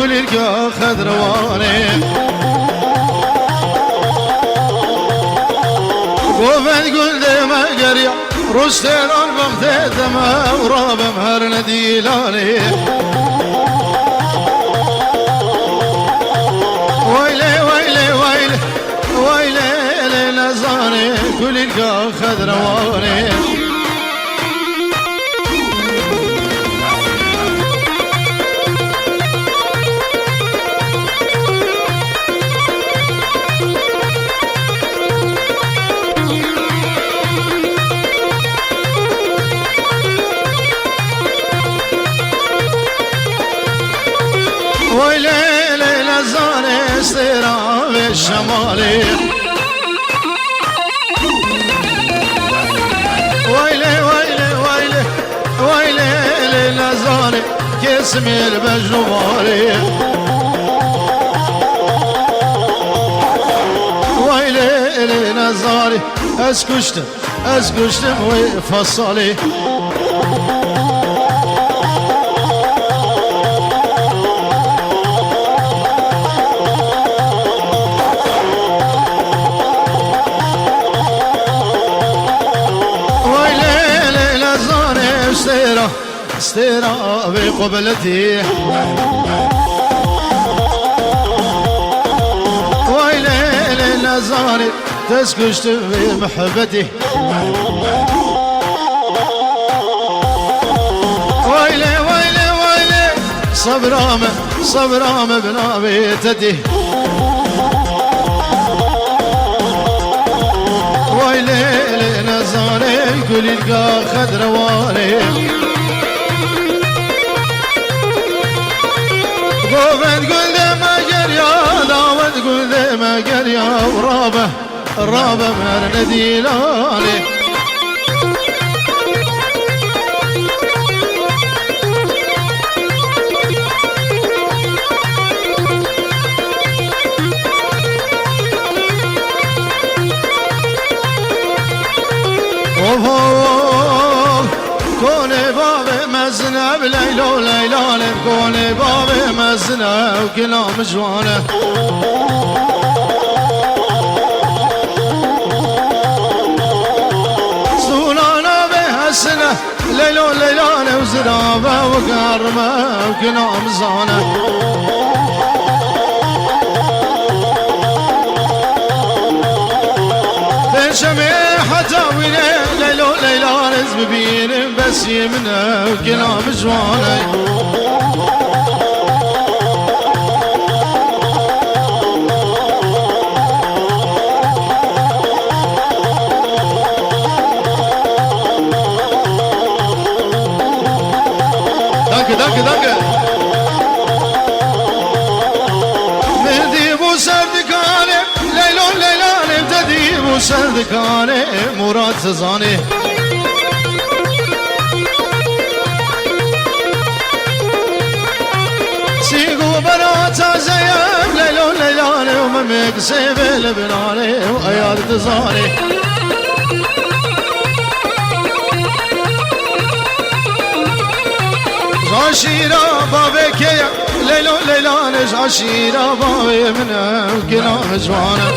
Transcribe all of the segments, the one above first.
كل القا خضرواني قوفت قل ديما قريع رشتين البغداد دما وراب مهر نديلاني ويلي ويلي ويلي ويلي نزاني كل القا خضرواني ويلي نزاني استراب الشمالي ويلي ويلي ويلي ويلي نزاني كسمي البجوالي ويلي نزاني اسكشتم وفصلي استيرا بقبلتي ويلي نزاري تسكشت بمحبتي ويلي ويلي ويلي صبرام بنابي تدي ويلي نزاري كل القا خضرواني قوفت قل ديما قريا داوت قل ديما قريا ورابه مهر نديلاني كوني بابي مزنة بليلو ليلاني كوني بابي مزنة وكلام جوانه سولانا بهالسنة ليلو ليلاني وزرابة وكرمة وكلام زانه شميحة تاويني ليلو ليلان زببين بس يمنى وكلام جواني دانك مهدي بو سردكاني ليلو ليلان تديب سردكاني مراد سزاني سيقو بنات زيان ليلو ليلاني وممك سيب البناني وأياد تزاني زاشيرا بابك يا ليلو ليلاني زاشيرا بابي منه كلام جوانه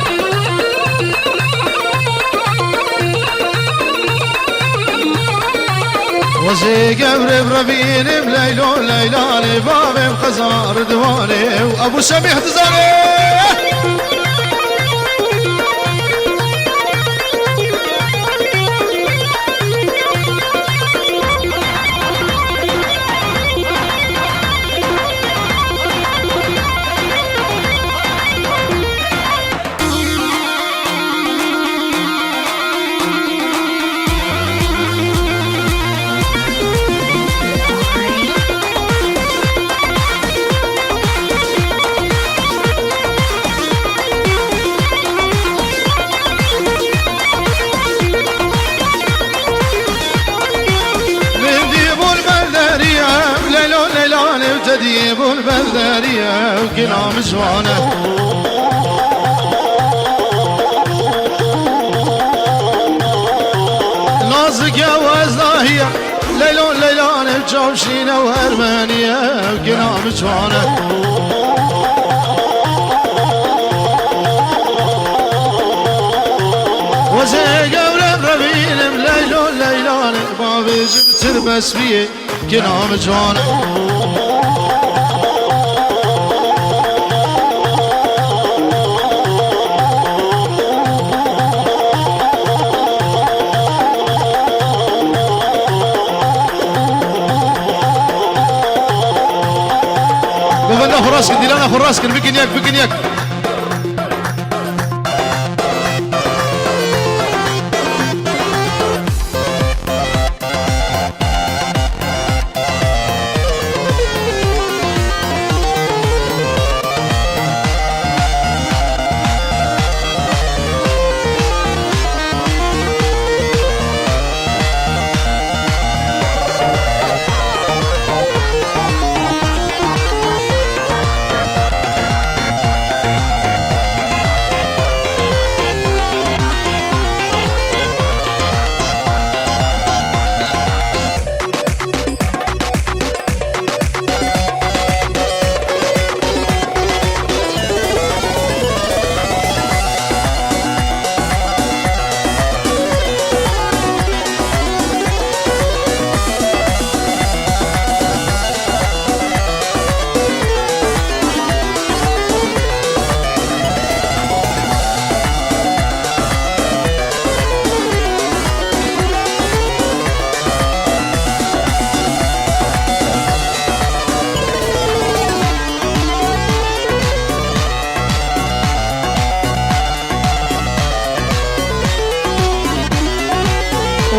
وزي قبر بربين بليلو ليلاني بابي بخزار دواني وابو سميح تزاني تديب البلدارية وكلام جوانه نازق يا وزاهية ليلون ليلان الجوشينة وأرمانيا وقنام جوانه وزي قول الربيل مليلون ليلان بابي جبت بس فيه قنام جوانه ناخذ راسك دي لا ناخذ راسك بكن ياك بكن ياك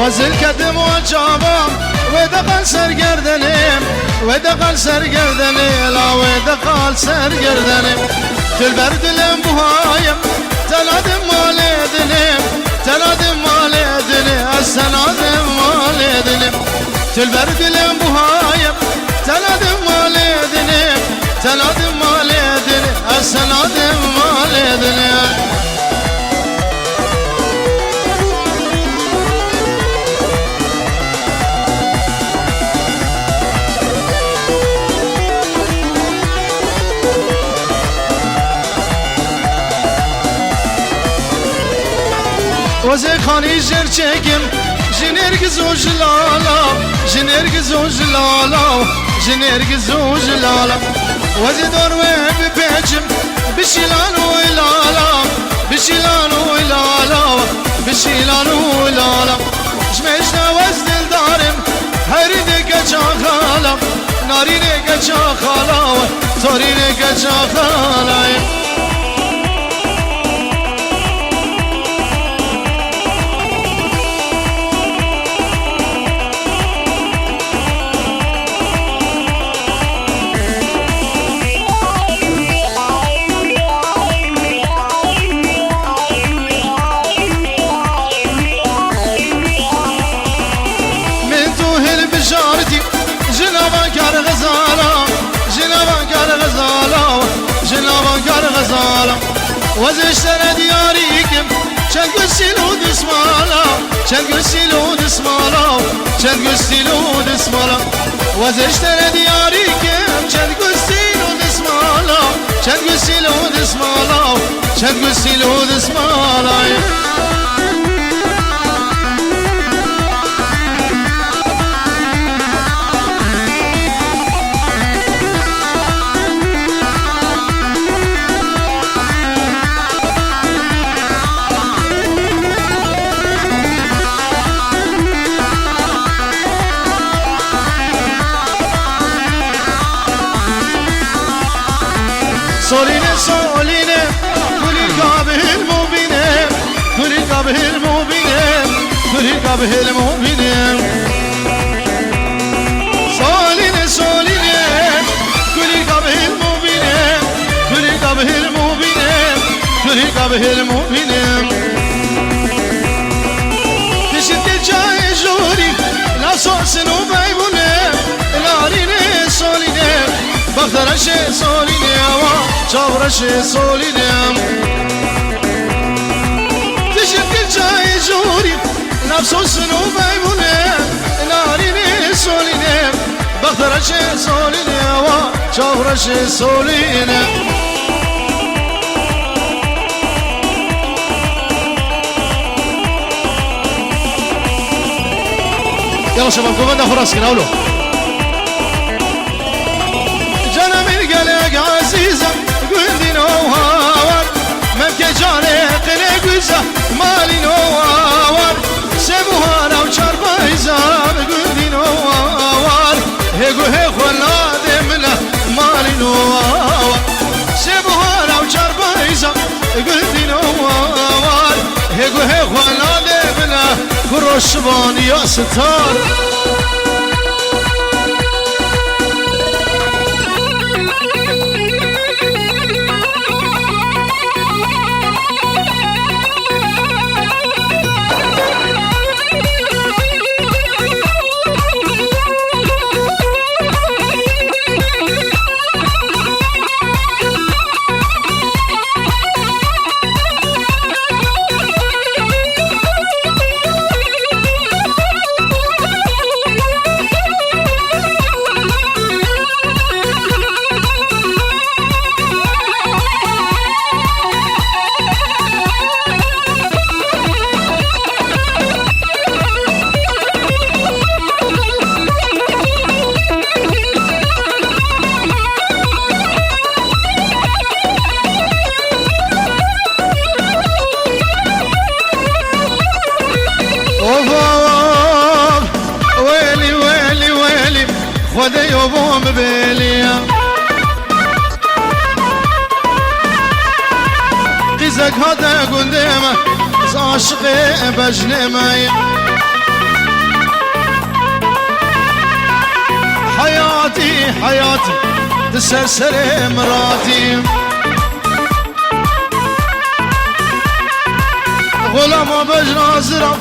وزل كدم وجابم ودخل سرگردنم ودخل سرگردنم لا ودخل سرگردنم تلبر دلم بهایم تلادم مالدنم تلادم مالدنم السنادم مالدنم تلبر دلم بهایم تلادم مالدنم تلادم مالدنم السنادم مالدنم وزي خاني جرچكم جنرگز و جلالا جنرگز و جلالا جنرگز و جلالا وزي دور و ببجم بشيلان ولالا بشيلان ولالا بشيلان ولالا جمجنا وزدل دارم هريدك جاخالا نارينك جاخالا تورينك جاخالا غزالة وزشترى دياريكم شن قسلو دسمالا شن قسلو دسمالا شن قسلو دسمالا وزشترى دياريكم شن قسلو دسمالا شن قسلو دسمالا شن قسلو دسمالا سولينه سولينه كل القابه المبينه كل القابه المبينه كل القابه المبينه سولينه سولينه كل القابه المبينه كل القابه المبينه كل القابه المبينه تشد جاي جوري لا صوص نوبايبونه نارينه سولينه بخترش سولينه چاورش سولینم تشکل جای جوری نفس السنو بيبونه ناريني سوليني بخترش سوليني وشورش سوليني يلا شباب كمان ناخذ راسك نقوله جانا من قلق عزيزة قلدي نوهاور ممكن جاني قلق وزة مالي نوهاور سيبوها لو شربايزة قلدي نوهاور هيقو هيقو النادمنا مالي نوهاور سيبوها لو شربايزة قلدي نوهاور هيقو هيقو النادمنا كروش باني يا ستار خذ يوم بليا قزك هذا قدامه عاشقي بجنمي حياتي حياتي تسلسل مراتي غلام بجنا زرف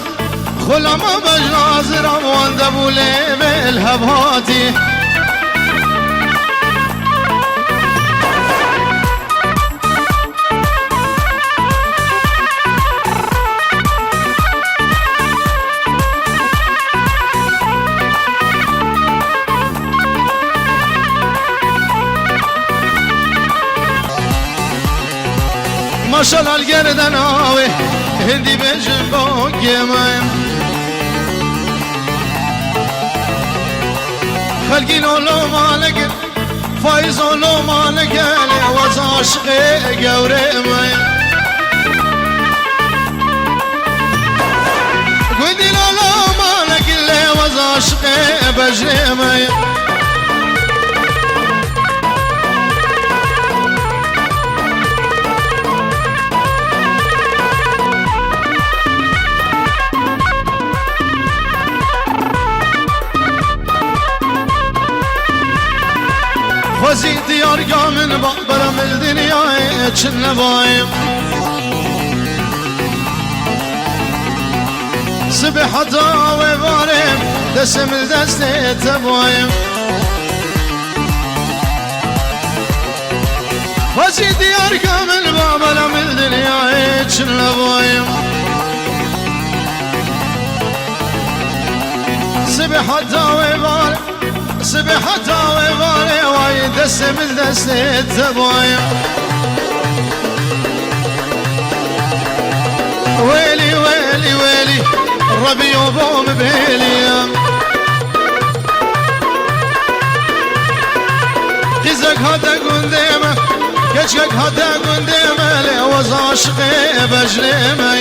غلام بجنا زرف واندبوا لي بالهباتي ما شاء الله القردن هاوي هندي بجن فوق يمين خلقين لو ما لقيت فايز لو ما لقيت وز عشقي قوري مين قدي لو ما لقيت وز عشقي بجري مين وزي ديار قامن بقبرة من الدنيا اتشن بايم سبح داوي بارم دسم الدستي تبايم وزي ديار قامن بقبرة من الدنيا اتشن بايم سبح داوي بارم سبحتها ويبالي وايد دسم الدستي تبايم ويلي ويلي ويلي ربي يوم بيلي قزك هذا قنديمه كشك هذا قنديمه لوز عشقي بجريمه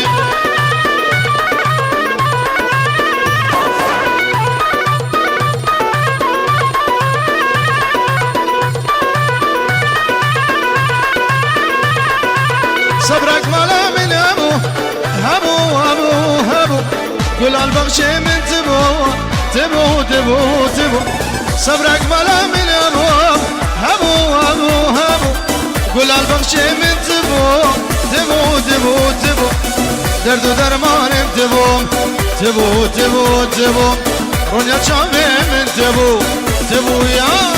صبرك ملا من هبو هبو هبو هبو كل البغشة من تبو تبو تبو تبو صبرك ملا من هبو هبو هبو هبو كل البغشة من تبو تبو تبو تبو درد ودرمان تبو تبو تبو تبو رونيا شامي من تبو تبو يا